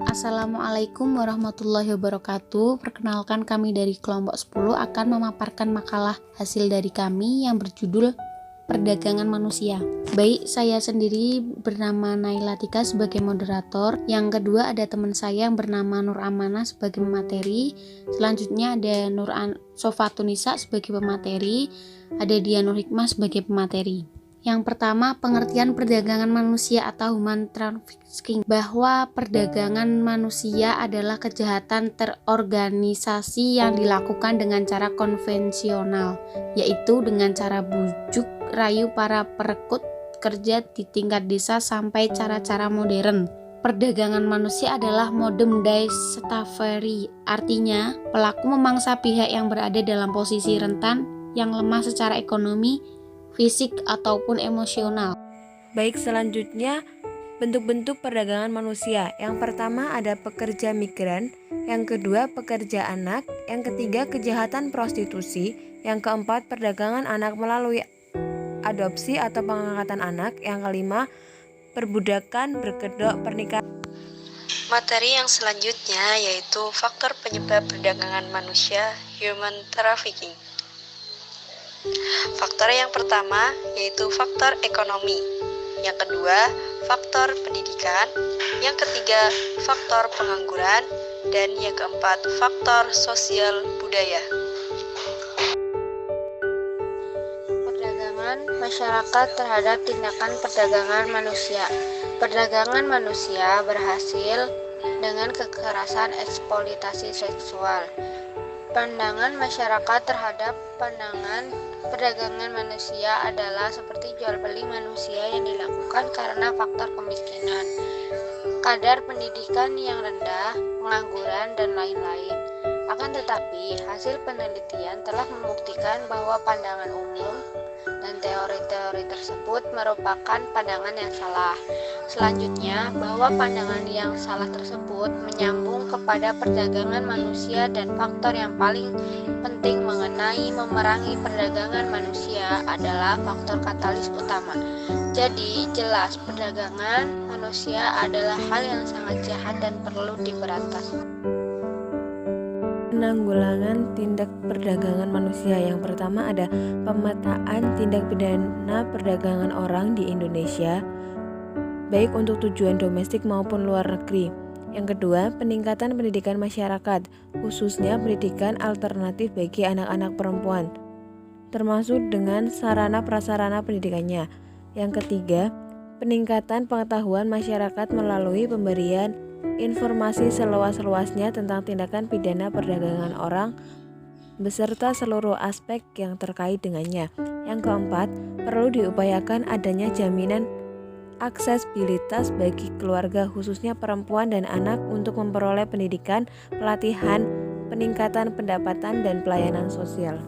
Assalamualaikum warahmatullahi wabarakatuh. Perkenalkan, kami dari kelompok 10 akan memaparkan makalah hasil dari kami yang berjudul Perdagangan Manusia. Baik, saya sendiri bernama Naila Tika sebagai moderator. Yang kedua ada teman saya yang bernama Nur Amanah sebagai pemateri. Selanjutnya ada Sofatunisa sebagai pemateri. Ada Dia Nur Hikmah sebagai pemateri. Yang pertama, pengertian perdagangan manusia atau human trafficking, bahwa perdagangan manusia adalah kejahatan terorganisasi yang dilakukan dengan cara konvensional, yaitu dengan cara bujuk rayu para perekrut kerja di tingkat desa sampai cara-cara modern. Perdagangan manusia adalah modem die slavery, artinya pelaku memangsa pihak yang berada dalam posisi rentan, yang lemah secara ekonomi, fisik ataupun emosional. Baik, selanjutnya bentuk-bentuk perdagangan manusia. Yang pertama ada pekerja migran, yang kedua pekerja anak, yang ketiga kejahatan prostitusi, yang keempat perdagangan anak melalui adopsi atau pengangkatan anak, yang kelima perbudakan berkedok pernikahan. Materi yang selanjutnya yaitu faktor penyebab perdagangan manusia, human trafficking. Faktor yang pertama yaitu faktor ekonomi, yang kedua faktor pendidikan, yang ketiga faktor pengangguran, dan yang keempat faktor sosial budaya. Perdagangan masyarakat terhadap tindakan perdagangan manusia. Perdagangan manusia berhasil dengan kekerasan eksploitasi seksual. Pandangan masyarakat terhadap pandangan perdagangan manusia adalah seperti jual beli manusia yang dilakukan karena faktor kemiskinan, kadar pendidikan yang rendah, pengangguran, dan lain-lain. Akan tetapi, hasil penelitian telah membuktikan bahwa pandangan umum dan teori-teori tersebut merupakan pandangan yang salah. Selanjutnya, bahwa pandangan yang salah tersebut menyambung kepada perdagangan manusia, dan faktor yang paling penting mengenai memerangi perdagangan manusia adalah faktor katalis utama. Jadi, jelas perdagangan manusia adalah hal yang sangat jahat dan perlu diberantas. Penanggulangan tindak perdagangan manusia. Yang pertama ada pemetaan tindak pidana perdagangan orang di Indonesia, baik untuk tujuan domestik maupun luar negeri. Yang kedua, peningkatan pendidikan masyarakat, khususnya pendidikan alternatif bagi anak-anak perempuan, termasuk dengan sarana prasarana pendidikannya. Yang ketiga, peningkatan pengetahuan masyarakat melalui pemberian informasi seluas-luasnya tentang tindakan pidana perdagangan orang beserta seluruh aspek yang terkait dengannya. Yang keempat, perlu diupayakan adanya jaminan aksesibilitas bagi keluarga khususnya perempuan dan anak untuk memperoleh pendidikan, pelatihan, peningkatan pendapatan dan pelayanan sosial.